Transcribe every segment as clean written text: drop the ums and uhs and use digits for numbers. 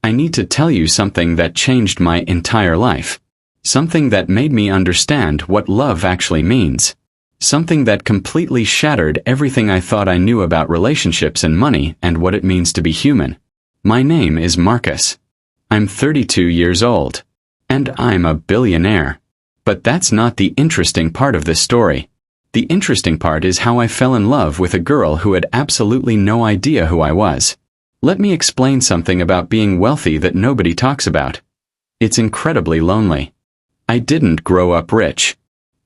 I need to tell you something that changed my entire life. Something that made me understand what love actually means. Something that completely shattered everything I thought I knew about relationships and money and what it means to be human. My name is Marcus. I'm 32 years old. And I'm a billionaire. But that's not the interesting part of this story. The interesting part is how I fell in love with a girl who had absolutely no idea who I was. Let me explain something about being wealthy that nobody talks about. It's incredibly lonely. I didn't grow up rich.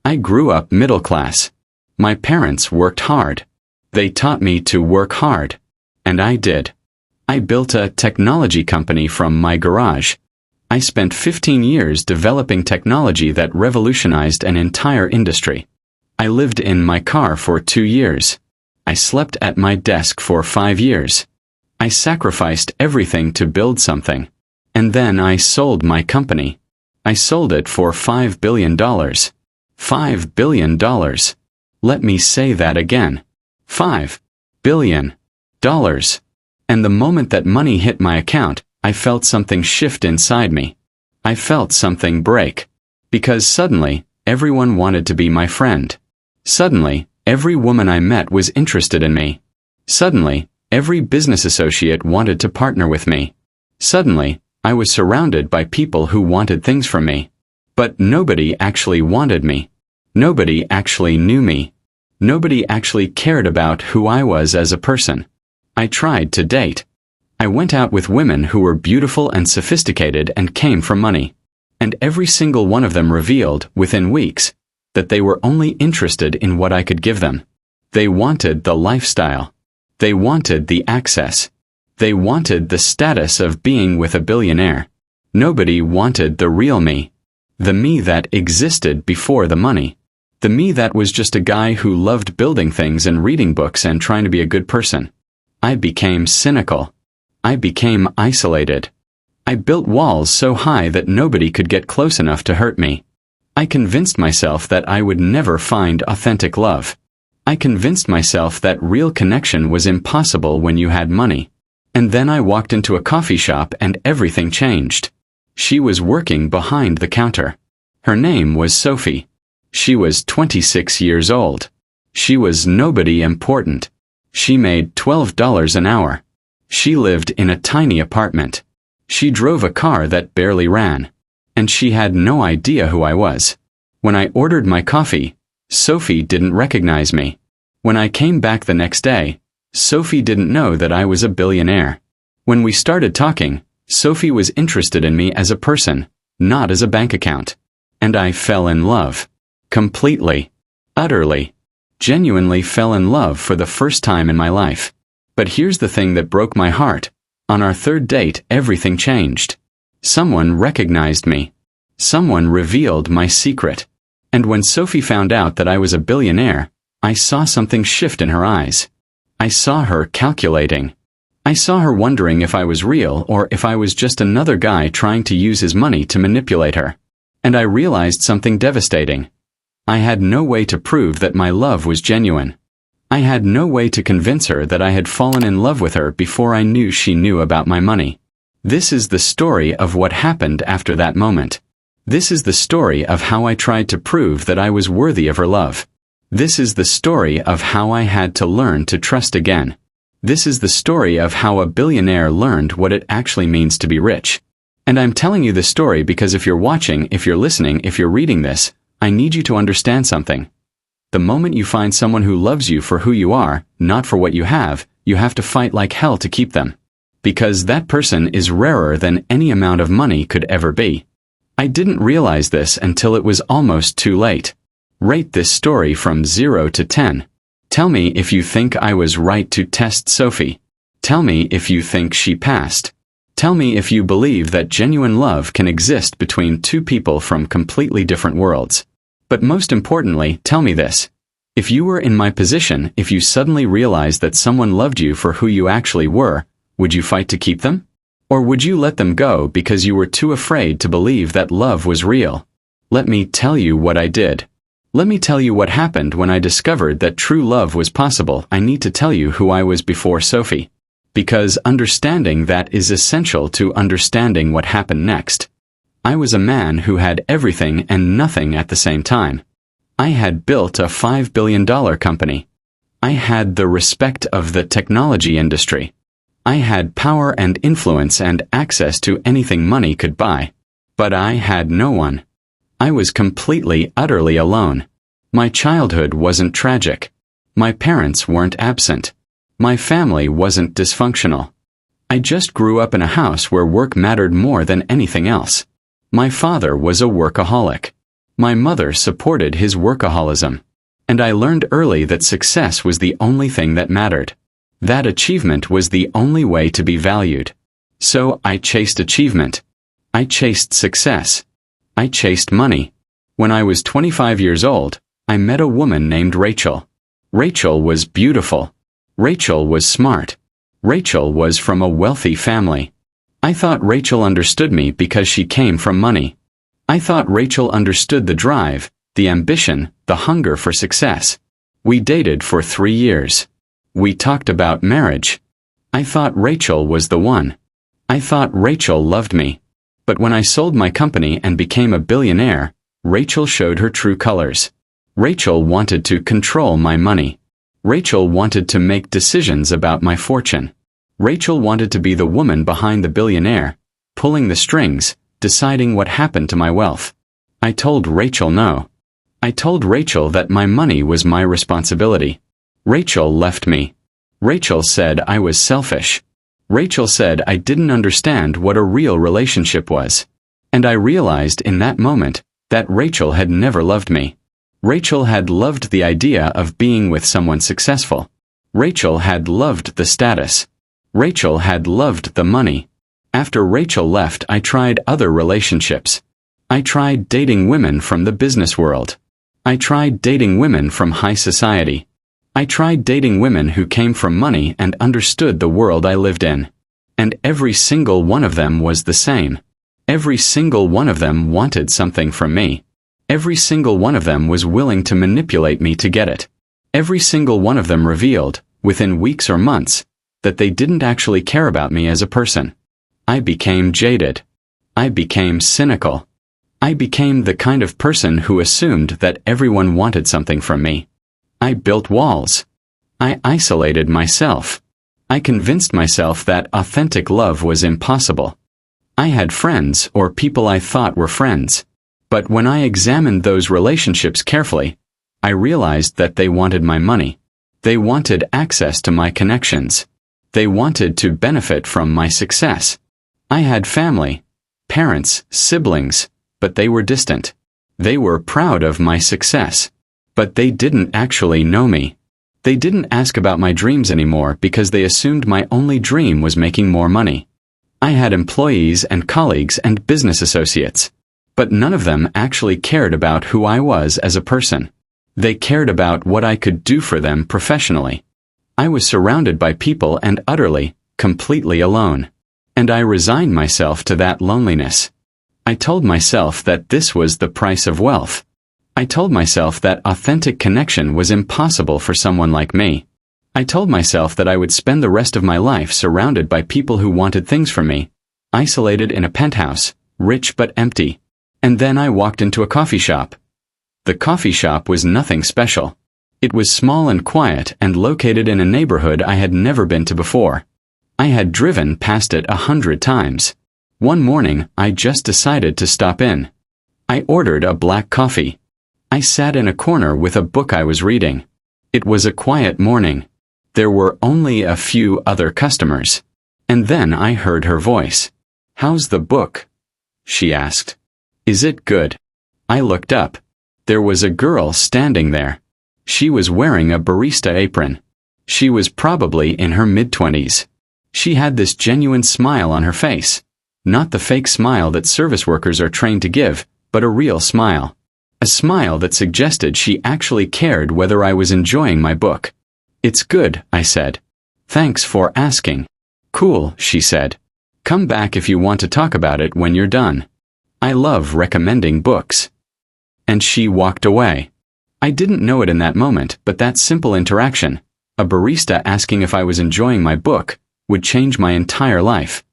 I grew up middle class. My parents worked hard. They taught me to work hard. And I did. I built a technology company from my garage. I spent 15 years developing technology that revolutionized an entire industry. I lived in my car for 2 years. I slept at my desk for 5 years. I sacrificed everything to build something. And then I sold my company. I sold it for $5 billion. $5 billion. Let me say that again. $5 billion. And the moment that money hit my account, I felt something shift inside me. I felt something break. Because suddenly, everyone wanted to be my friend. Suddenly, every woman I met was interested in me. Suddenly, every business associate wanted to partner with me. Suddenly, I was surrounded by people who wanted things from me. But nobody actually wanted me. Nobody actually knew me. Nobody actually cared about who I was as a person. I tried to date. I went out with women who were beautiful and sophisticated and came from money. And every single one of them revealed, within weeks, that they were only interested in what I could give them. They wanted the lifestyle. They wanted the access. They wanted the status of being with a billionaire. Nobody wanted the real me. The me that existed before the money. The me that was just a guy who loved building things and reading books and trying to be a good person. I became cynical. I became isolated. I built walls so high that nobody could get close enough to hurt me. I convinced myself that I would never find authentic love. I convinced myself that real connection was impossible when you had money. And then I walked into a coffee shop and everything changed. She was working behind the counter. Her name was Sophie. She was 26 years old. She was nobody important. She made $12 an hour. She lived in a tiny apartment. She drove a car that barely ran. And she had no idea who I was. When I ordered my coffee, Sophie didn't recognize me. When I came back the next day, Sophie didn't know that I was a billionaire. When we started talking, Sophie was interested in me as a person, not as a bank account. And I fell in love. Completely. Utterly. Genuinely fell in love for the first time in my life. But here's the thing that broke my heart. On our third date, everything changed. Someone recognized me. Someone revealed my secret. And when Sophie found out that I was a billionaire, I saw something shift in her eyes. I saw her calculating. I saw her wondering if I was real or if I was just another guy trying to use his money to manipulate her. And I realized something devastating. I had no way to prove that my love was genuine. I had no way to convince her that I had fallen in love with her before I knew she knew about my money. This is the story of what happened after that moment. This is the story of how I tried to prove that I was worthy of her love. This is the story of how I had to learn to trust again. This is the story of how a billionaire learned what it actually means to be rich. And I'm telling you this story because if you're watching, if you're listening, if you're reading this, I need you to understand something. The moment you find someone who loves you for who you are, not for what you have to fight like hell to keep them. Because that person is rarer than any amount of money could ever be. I didn't realize this until it was almost too late. Rate this story from 0 to 10. Tell me if you think I was right to test Sophie. Tell me if you think she passed. Tell me if you believe that genuine love can exist between two people from completely different worlds. But most importantly, tell me this. If you were in my position, if you suddenly realized that someone loved you for who you actually were, would you fight to keep them? Or would you let them go because you were too afraid to believe that love was real? Let me tell you what I did. Let me tell you what happened when I discovered that true love was possible. I need to tell you who I was before Sophie. Because understanding that is essential to understanding what happened next. I was a man who had everything and nothing at the same time. I had built a $5 billion company. I had the respect of the technology industry. I had power and influence and access to anything money could buy. But I had no one. I was completely, utterly alone. My childhood wasn't tragic. My parents weren't absent. My family wasn't dysfunctional. I just grew up in a house where work mattered more than anything else. My father was a workaholic. My mother supported his workaholism. And I learned early that success was the only thing that mattered. That achievement was the only way to be valued. So I chased achievement. I chased success. I chased money. When I was 25 years old, I met a woman named Rachel. Rachel was beautiful. Rachel was smart. Rachel was from a wealthy family. I thought Rachel understood me because she came from money. I thought Rachel understood the drive, the ambition, the hunger for success. We dated for 3 years. We talked about marriage. I thought Rachel was the one. I thought Rachel loved me. But when I sold my company and became a billionaire, Rachel showed her true colors. Rachel wanted to control my money. Rachel wanted to make decisions about my fortune. Rachel wanted to be the woman behind the billionaire, pulling the strings, deciding what happened to my wealth. I told Rachel no. I told Rachel that my money was my responsibility. Rachel left me. Rachel said I was selfish. Rachel said I didn't understand what a real relationship was. And I realized in that moment that Rachel had never loved me. Rachel had loved the idea of being with someone successful. Rachel had loved the status. Rachel had loved the money. After Rachel left, I tried other relationships. I tried dating women from the business world. I tried dating women from high society. I tried dating women who came from money and understood the world I lived in. And every single one of them was the same. Every single one of them wanted something from me. Every single one of them was willing to manipulate me to get it. Every single one of them revealed, within weeks or months, that they didn't actually care about me as a person. I became jaded. I became cynical. I became the kind of person who assumed that everyone wanted something from me. I built walls. I isolated myself. I convinced myself that authentic love was impossible. I had friends or people I thought were friends. But when I examined those relationships carefully, I realized that they wanted my money. They wanted access to my connections. They wanted to benefit from my success. I had family, parents, siblings, but they were distant. They were proud of my success. But they didn't actually know me. They didn't ask about my dreams anymore because they assumed my only dream was making more money. I had employees and colleagues and business associates. But none of them actually cared about who I was as a person. They cared about what I could do for them professionally. I was surrounded by people and utterly, completely alone. And I resigned myself to that loneliness. I told myself that this was the price of wealth. I told myself that authentic connection was impossible for someone like me. I told myself that I would spend the rest of my life surrounded by people who wanted things from me, isolated in a penthouse, rich but empty. And then I walked into a coffee shop. The coffee shop was nothing special. It was small and quiet and located in a neighborhood I had never been to before. I had driven past it 100 times. One morning, I just decided to stop in. I ordered a black coffee. I sat in a corner with a book I was reading. It was a quiet morning. There were only a few other customers. And then I heard her voice. "How's the book?" she asked. "Is it good?" I looked up. There was a girl standing there. She was wearing a barista apron. She was probably in her mid-20s. She had this genuine smile on her face. Not the fake smile that service workers are trained to give, but a real smile. A smile that suggested she actually cared whether I was enjoying my book. "It's good," I said. "Thanks for asking." "Cool," she said. "Come back if you want to talk about it when you're done. I love recommending books." And she walked away. I didn't know it in that moment, but that simple interaction, a barista asking if I was enjoying my book, would change my entire life.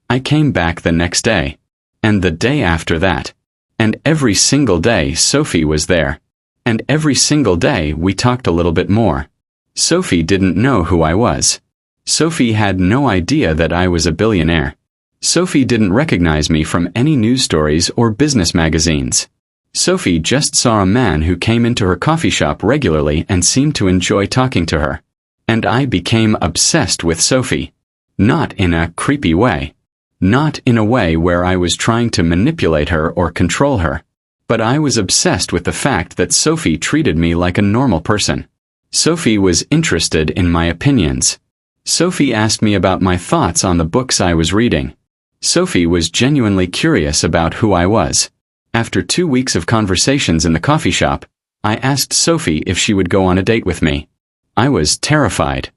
I came back the next day. And the day after that. And every single day Sophie was there. And every single day we talked a little bit more. Sophie didn't know who I was. Sophie had no idea that I was a billionaire. Sophie didn't recognize me from any news stories or business magazines. Sophie just saw a man who came into her coffee shop regularly and seemed to enjoy talking to her. And I became obsessed with Sophie. Not in a creepy way. Not in a way where I was trying to manipulate her or control her. But I was obsessed with the fact that Sophie treated me like a normal person. Sophie was interested in my opinions. Sophie asked me about my thoughts on the books I was reading. Sophie was genuinely curious about who I was. After 2 weeks of conversations in the coffee shop, I asked Sophie if she would go on a date with me. I was terrified.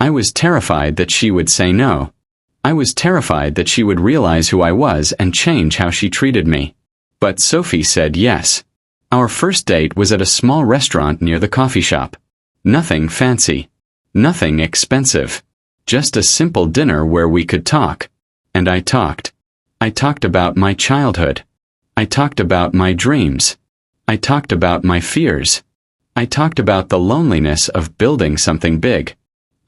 I was terrified that she would say no. I was terrified that she would realize who I was and change how she treated me. But Sophie said yes. Our first date was at a small restaurant near the coffee shop. Nothing fancy. Nothing expensive. Just a simple dinner where we could talk. And I talked. I talked about my childhood. I talked about my dreams. I talked about my fears. I talked about the loneliness of building something big.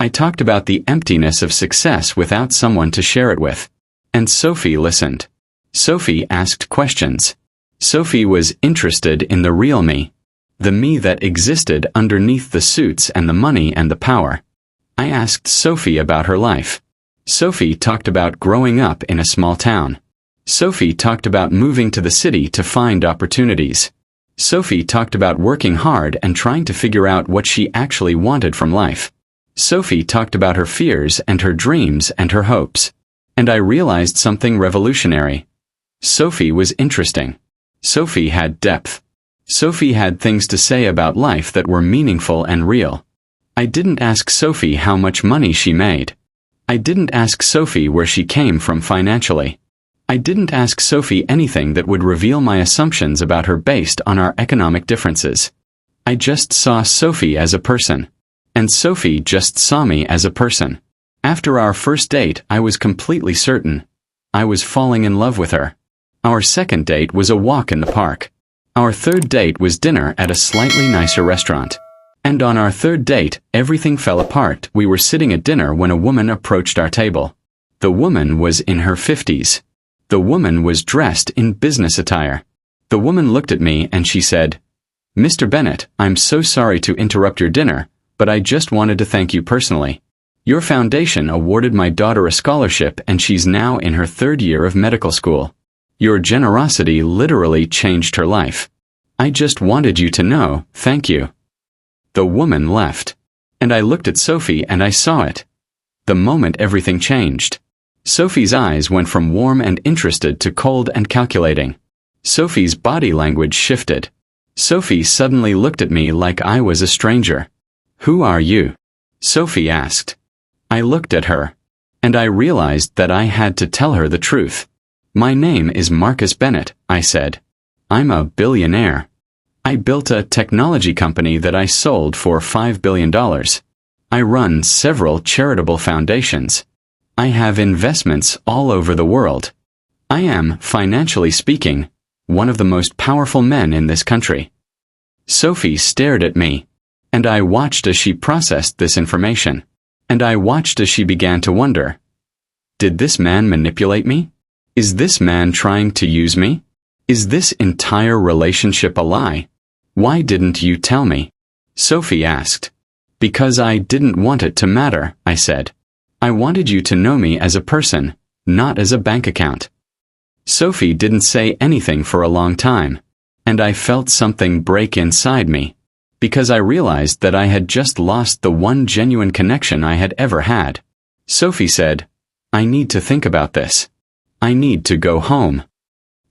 I talked about the emptiness of success without someone to share it with. And Sophie listened. Sophie asked questions. Sophie was interested in the real me. The me that existed underneath the suits and the money and the power. I asked Sophie about her life. Sophie talked about growing up in a small town. Sophie talked about moving to the city to find opportunities. Sophie talked about working hard and trying to figure out what she actually wanted from life. Sophie talked about her fears and her dreams and her hopes. And I realized something revolutionary. Sophie was interesting. Sophie had depth. Sophie had things to say about life that were meaningful and real. I didn't ask Sophie how much money she made. I didn't ask Sophie where she came from financially. I didn't ask Sophie anything that would reveal my assumptions about her based on our economic differences. I just saw Sophie as a person. And Sophie just saw me as a person. After our first date, I was completely certain. I was falling in love with her. Our second date was a walk in the park. Our third date was dinner at a slightly nicer restaurant. And on our third date, everything fell apart. We were sitting at dinner when a woman approached our table. The woman was in her 50s. The woman was dressed in business attire. The woman looked at me and she said, "Mr. Bennett, I'm so sorry to interrupt your dinner, but I just wanted to thank you personally. Your foundation awarded my daughter a scholarship and she's now in her 3rd year of medical school. Your generosity literally changed her life. I just wanted you to know, thank you." The woman left. And I looked at Sophie and I saw it. The moment everything changed. Sophie's eyes went from warm and interested to cold and calculating. Sophie's body language shifted. Sophie suddenly looked at me like I was a stranger. "Who are you?" Sophie asked. I looked at her. And I realized that I had to tell her the truth. "My name is Marcus Bennett," I said. "I'm a billionaire. I built a technology company that I sold for $5 billion. I run several charitable foundations. I have investments all over the world. I am, financially speaking, one of the most powerful men in this country." Sophie stared at me. And I watched as she processed this information. And I watched as she began to wonder. Did this man manipulate me? Is this man trying to use me? Is this entire relationship a lie? "Why didn't you tell me?" Sophie asked. "Because I didn't want it to matter," I said. "I wanted you to know me as a person, not as a bank account." Sophie didn't say anything for a long time. And I felt something break inside me. Because I realized that I had just lost the one genuine connection I had ever had. Sophie said, "I need to think about this. I need to go home."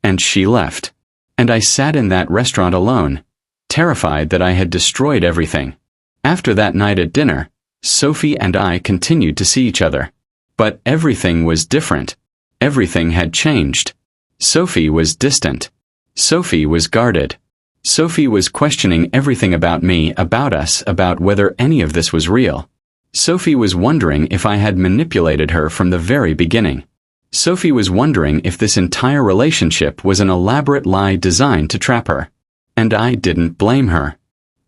And she left. And I sat in that restaurant alone, terrified that I had destroyed everything. After that night at dinner, Sophie and I continued to see each other. But everything was different. Everything had changed. Sophie was distant. Sophie was guarded. Sophie was questioning everything about me, about us, about whether any of this was real. Sophie was wondering if I had manipulated her from the very beginning. Sophie was wondering if this entire relationship was an elaborate lie designed to trap her. And I didn't blame her.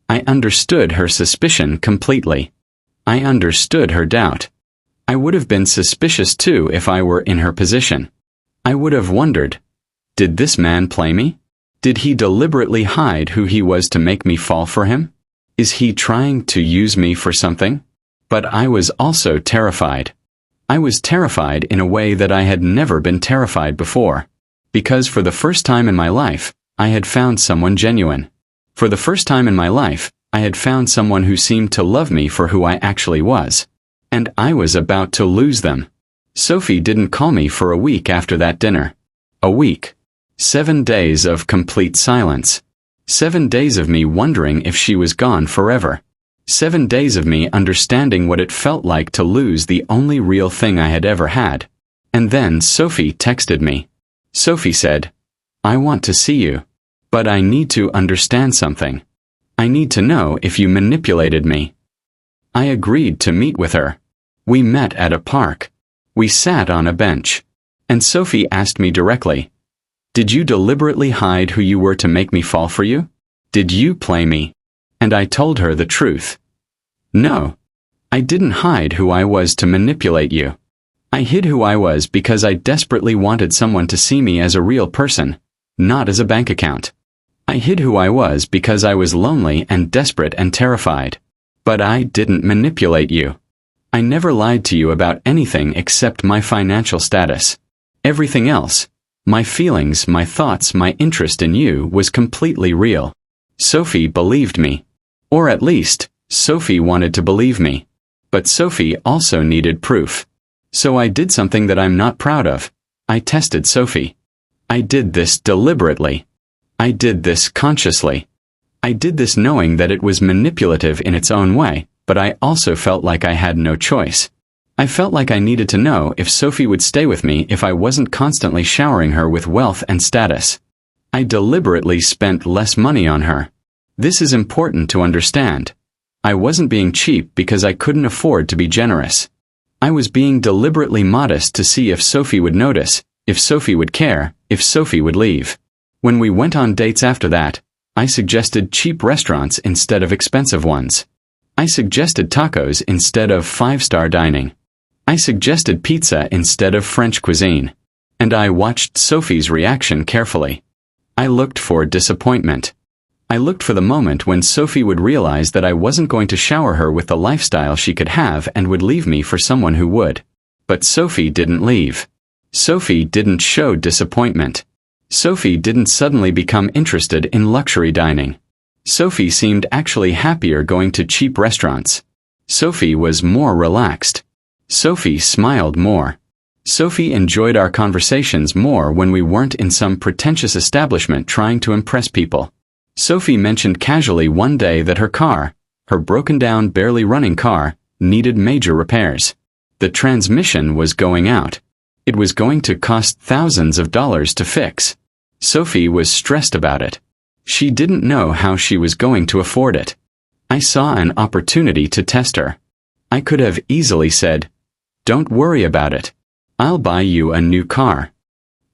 I understood her suspicion completely. I understood her doubt. I would have been suspicious too if I were in her position. I would have wondered, did this man play me? Did he deliberately hide who he was to make me fall for him? Is he trying to use me for something? But I was also terrified. I was terrified in a way that I had never been terrified before. Because for the first time in my life, I had found someone genuine. For the first time in my life, I had found someone who seemed to love me for who I actually was. And I was about to lose them. Sophie didn't call me for a week after that dinner. A week. 7 days of complete silence. 7 days of me wondering if she was gone forever. 7 days of me understanding what it felt like to lose the only real thing I had ever had. And then Sophie texted me. Sophie said, "I want to see you. But I need to understand something. I need to know if you manipulated me." I agreed to meet with her. We met at a park. We sat on a bench. And Sophie asked me directly, "Did you deliberately hide who you were to make me fall for you? Did you play me?" And I told her the truth. No. I didn't hide who I was to manipulate you. I hid who I was because I desperately wanted someone to see me as a real person, not as a bank account. I hid who I was because I was lonely and desperate and terrified. But I didn't manipulate you. I never lied to you about anything except my financial status. Everything else, my feelings, my thoughts, my interest in you was completely real. Sophie believed me. Or at least, Sophie wanted to believe me. But Sophie also needed proof. So I did something that I'm not proud of. I tested Sophie. I did this deliberately. I did this consciously. I did this knowing that it was manipulative in its own way, but I also felt like I had no choice. I felt like I needed to know if Sophie would stay with me if I wasn't constantly showering her with wealth and status. I deliberately spent less money on her. This is important to understand. I wasn't being cheap because I couldn't afford to be generous. I was being deliberately modest to see if Sophie would notice, if Sophie would care, if Sophie would leave. When we went on dates after that, I suggested cheap restaurants instead of expensive ones. I suggested tacos instead of 5-star dining. I suggested pizza instead of French cuisine. And I watched Sophie's reaction carefully. I looked for disappointment. I looked for the moment when Sophie would realize that I wasn't going to shower her with the lifestyle she could have and would leave me for someone who would. But Sophie didn't leave. Sophie didn't show disappointment. Sophie didn't suddenly become interested in luxury dining. Sophie seemed actually happier going to cheap restaurants. Sophie was more relaxed. Sophie smiled more. Sophie enjoyed our conversations more when we weren't in some pretentious establishment trying to impress people. Sophie mentioned casually one day that her car, her broken-down, barely running car, needed major repairs. The transmission was going out. It was going to cost thousands of dollars to fix. Sophie was stressed about it. She didn't know how she was going to afford it. I saw an opportunity to test her. I could have easily said, "Don't worry about it. I'll buy you a new car."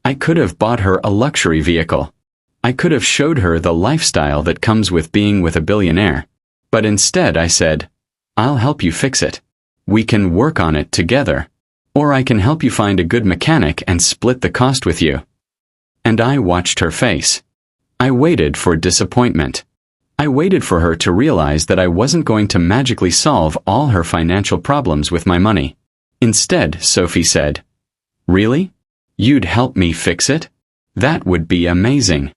I could have bought her a luxury vehicle. I could have showed her the lifestyle that comes with being with a billionaire. But instead I said, "I'll help you fix it. We can work on it together. Or I can help you find a good mechanic and split the cost with you." And I watched her face. I waited for disappointment. I waited for her to realize that I wasn't going to magically solve all her financial problems with my money. Instead, Sophie said, "Really? You'd help me fix it? That would be amazing."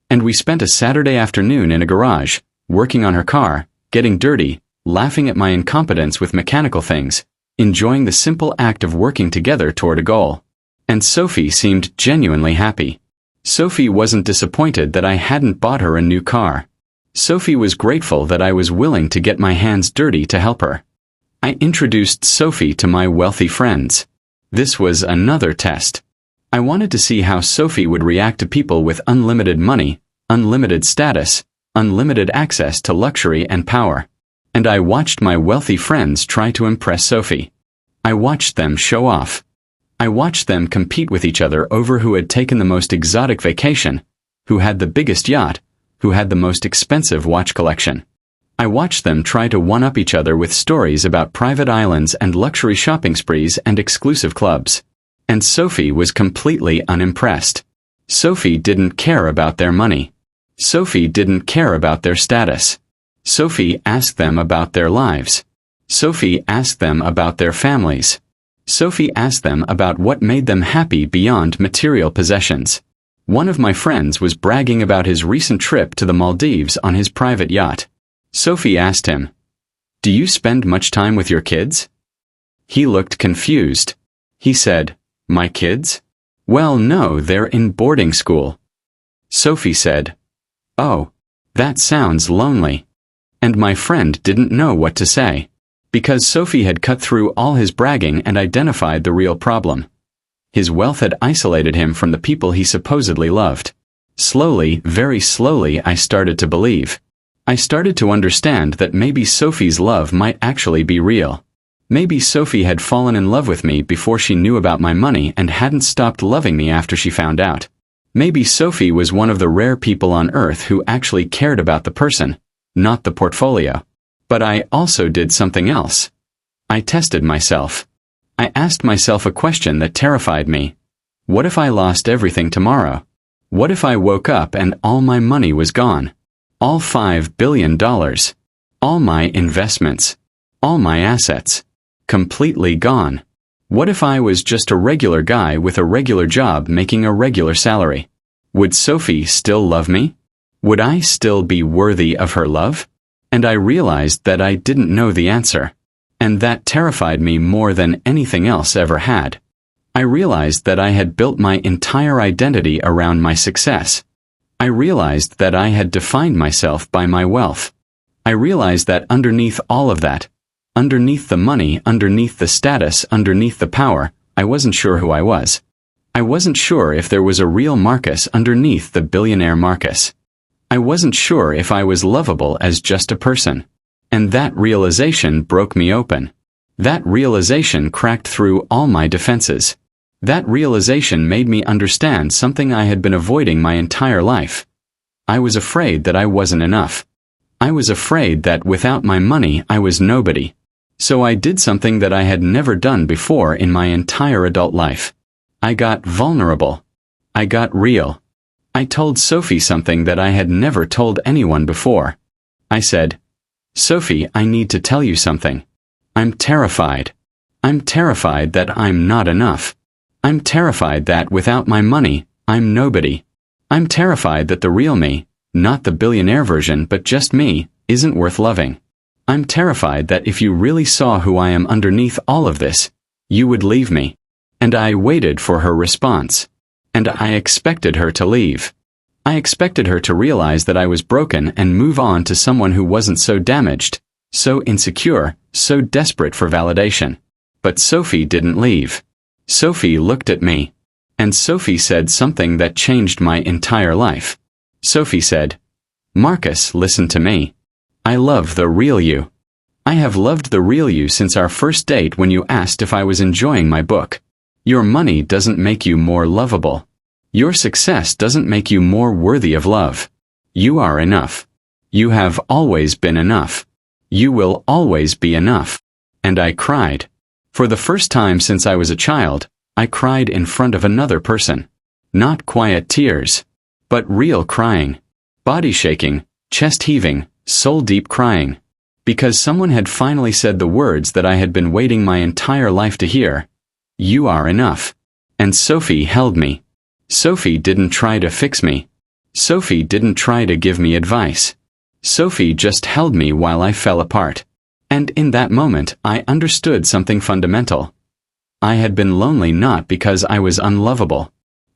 And we spent a Saturday afternoon in a garage, working on her car, getting dirty, laughing at my incompetence with mechanical things, enjoying the simple act of working together toward a goal. And Sophie seemed genuinely happy. Sophie wasn't disappointed that I hadn't bought her a new car. Sophie was grateful that I was willing to get my hands dirty to help her. I introduced Sophie to my wealthy friends. This was another test. I wanted to see how Sophie would react to people with unlimited money, unlimited status, unlimited access to luxury and power. And I watched my wealthy friends try to impress Sophie. I watched them show off. I watched them compete with each other over who had taken the most exotic vacation, who had the biggest yacht, who had the most expensive watch collection. I watched them try to one-up each other with stories about private islands and luxury shopping sprees and exclusive clubs. And Sophie was completely unimpressed. Sophie didn't care about their money. Sophie didn't care about their status. Sophie asked them about their lives. Sophie asked them about their families. Sophie asked them about what made them happy beyond material possessions. One of my friends was bragging about his recent trip to the Maldives on his private yacht. Sophie asked him, "Do you spend much time with your kids?" He looked confused. He said, "My kids? Well, no, they're in boarding school." Sophie said, "Oh, that sounds lonely." And my friend didn't know what to say, because Sophie had cut through all his bragging and identified the real problem. His wealth had isolated him from the people he supposedly loved. Slowly, very slowly, I started to believe. I started to understand that maybe Sophie's love might actually be real. Maybe Sophie had fallen in love with me before she knew about my money and hadn't stopped loving me after she found out. Maybe Sophie was one of the rare people on earth who actually cared about the person, not the portfolio. But I also did something else. I tested myself. I asked myself a question that terrified me. What if I lost everything tomorrow? What if I woke up and all my money was gone? All $5 billion. All my investments. All my assets. Completely gone. What if I was just a regular guy with a regular job making a regular salary? Would Sophie still love me? Would I still be worthy of her love? And I realized that I didn't know the answer. And that terrified me more than anything else ever had. I realized that I had built my entire identity around my success. I realized that I had defined myself by my wealth. I realized that underneath all of that, underneath the money, underneath the status, underneath the power, I wasn't sure who I was. I wasn't sure if there was a real Marcus underneath the billionaire Marcus. I wasn't sure if I was lovable as just a person. And that realization broke me open. That realization cracked through all my defenses. That realization made me understand something I had been avoiding my entire life. I was afraid that I wasn't enough. I was afraid that without my money I was nobody. So I did something that I had never done before in my entire adult life. I got vulnerable. I got real. I told Sophie something that I had never told anyone before. I said, "Sophie, I need to tell you something. I'm terrified. I'm terrified that I'm not enough. I'm terrified that without my money, I'm nobody. I'm terrified that the real me, not the billionaire version but just me, isn't worth loving. I'm terrified that if you really saw who I am underneath all of this, you would leave me." And I waited for her response. And I expected her to leave. I expected her to realize that I was broken and move on to someone who wasn't so damaged, so insecure, so desperate for validation. But Sophie didn't leave. Sophie looked at me. And Sophie said something that changed my entire life. Sophie said, "Marcus, listen to me. I love the real you. I have loved the real you since our first date when you asked if I was enjoying my book. Your money doesn't make you more lovable. Your success doesn't make you more worthy of love. You are enough. You have always been enough. You will always be enough." And I cried. For the first time since I was a child, I cried in front of another person. Not quiet tears, but real crying. Body shaking, chest heaving, soul-deep crying. Because someone had finally said the words that I had been waiting my entire life to hear. You are enough. And Sophie held me. Sophie didn't try to fix me. Sophie didn't try to give me advice. Sophie just held me while I fell apart. And in that moment, I understood something fundamental. I had been lonely not because I was unlovable.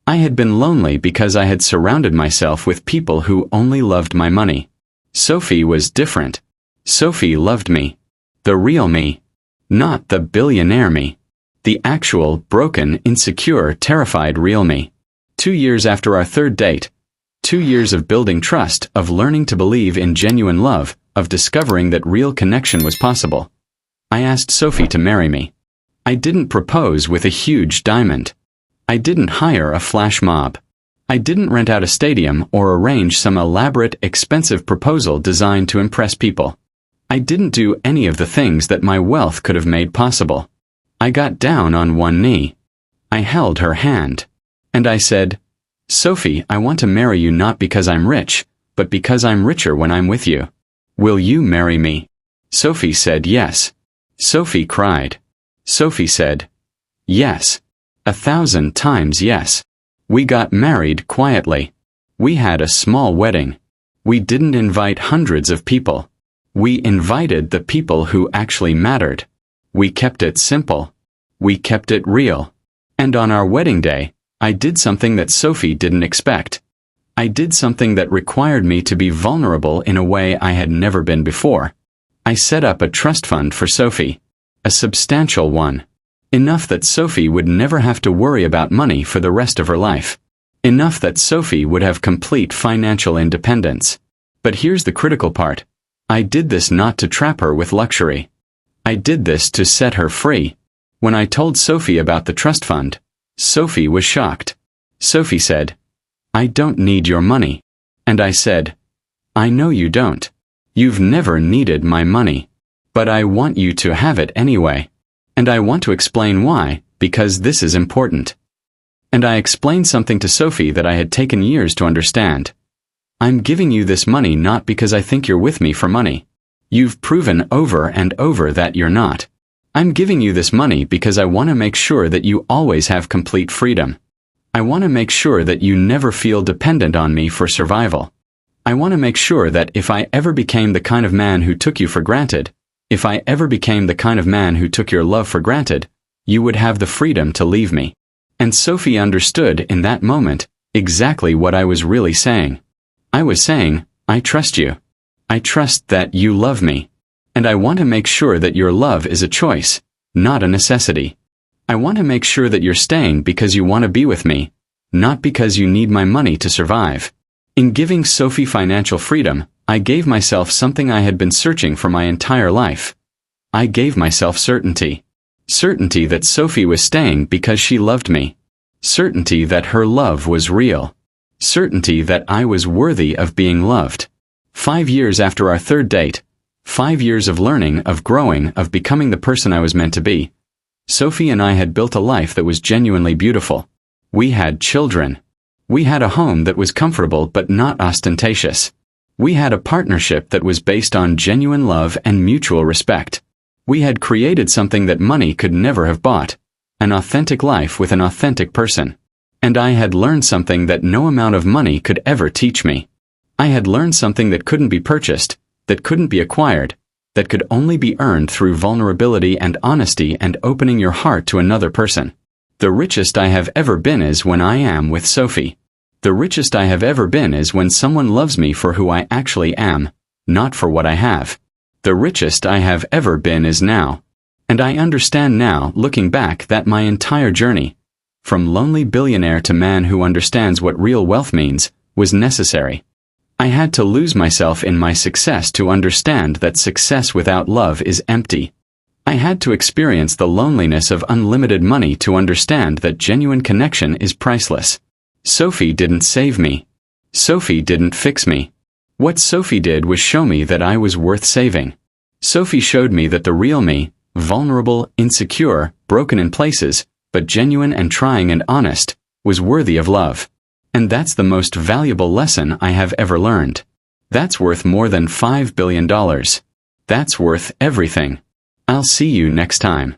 I had been lonely because I had surrounded myself with people who only loved my money. Sophie was different. Sophie loved me. The real me. Not the billionaire me. The actual, broken, insecure, terrified real me. 2 years after our third date, 2 years of building trust, of learning to believe in genuine love, of discovering that real connection was possible. I asked Sophie to marry me. I didn't propose with a huge diamond. I didn't hire a flash mob. I didn't rent out a stadium or arrange some elaborate, expensive proposal designed to impress people. I didn't do any of the things that my wealth could have made possible. I got down on one knee. I held her hand. And I said, "Sophie, I want to marry you not because I'm rich, but because I'm richer when I'm with you. Will you marry me?" Sophie said yes. Sophie cried. Sophie said, "Yes. 1,000 times yes." We got married quietly. We had a small wedding. We didn't invite hundreds of people. We invited the people who actually mattered. We kept it simple. We kept it real. And on our wedding day, I did something that Sophie didn't expect. I did something that required me to be vulnerable in a way I had never been before. I set up a trust fund for Sophie. A substantial one. Enough that Sophie would never have to worry about money for the rest of her life. Enough that Sophie would have complete financial independence. But here's the critical part. I did this not to trap her with luxury. I did this to set her free. When I told Sophie about the trust fund, Sophie was shocked. Sophie said, "I don't need your money." And I said, "I know you don't. You've never needed my money. But I want you to have it anyway. And I want to explain why, because this is important." And I explained something to Sophie that I had taken years to understand. I'm giving you this money not because I think you're with me for money. You've proven over and over that you're not. I'm giving you this money because I want to make sure that you always have complete freedom. I want to make sure that you never feel dependent on me for survival. I want to make sure that if I ever became the kind of man who took you for granted, if I ever became the kind of man who took your love for granted, you would have the freedom to leave me. And Sophie understood in that moment exactly what I was really saying. I was saying, I trust you. I trust that you love me. And I want to make sure that your love is a choice, not a necessity. I want to make sure that you're staying because you want to be with me, not because you need my money to survive. In giving Sophie financial freedom, I gave myself something I had been searching for my entire life. I gave myself certainty. Certainty that Sophie was staying because she loved me. Certainty that her love was real. Certainty that I was worthy of being loved. 5 years after our third date, 5 years of learning, of growing, of becoming the person I was meant to be, Sophie and I had built a life that was genuinely beautiful. We had children. We had a home that was comfortable but not ostentatious. We had a partnership that was based on genuine love and mutual respect. We had created something that money could never have bought, an authentic life with an authentic person. And I had learned something that no amount of money could ever teach me. I had learned something that couldn't be purchased, that couldn't be acquired, that could only be earned through vulnerability and honesty and opening your heart to another person. The richest I have ever been is when I am with Sophie. The richest I have ever been is when someone loves me for who I actually am, not for what I have. The richest I have ever been is now. And I understand now, looking back, that my entire journey, from lonely billionaire to man who understands what real wealth means, was necessary. I had to lose myself in my success to understand that success without love is empty. I had to experience the loneliness of unlimited money to understand that genuine connection is priceless. Sophie didn't save me. Sophie didn't fix me. What Sophie did was show me that I was worth saving. Sophie showed me that the real me, vulnerable, insecure, broken in places, but genuine and trying and honest, was worthy of love. And that's the most valuable lesson I have ever learned. That's worth more than $5 billion. That's worth everything. I'll see you next time.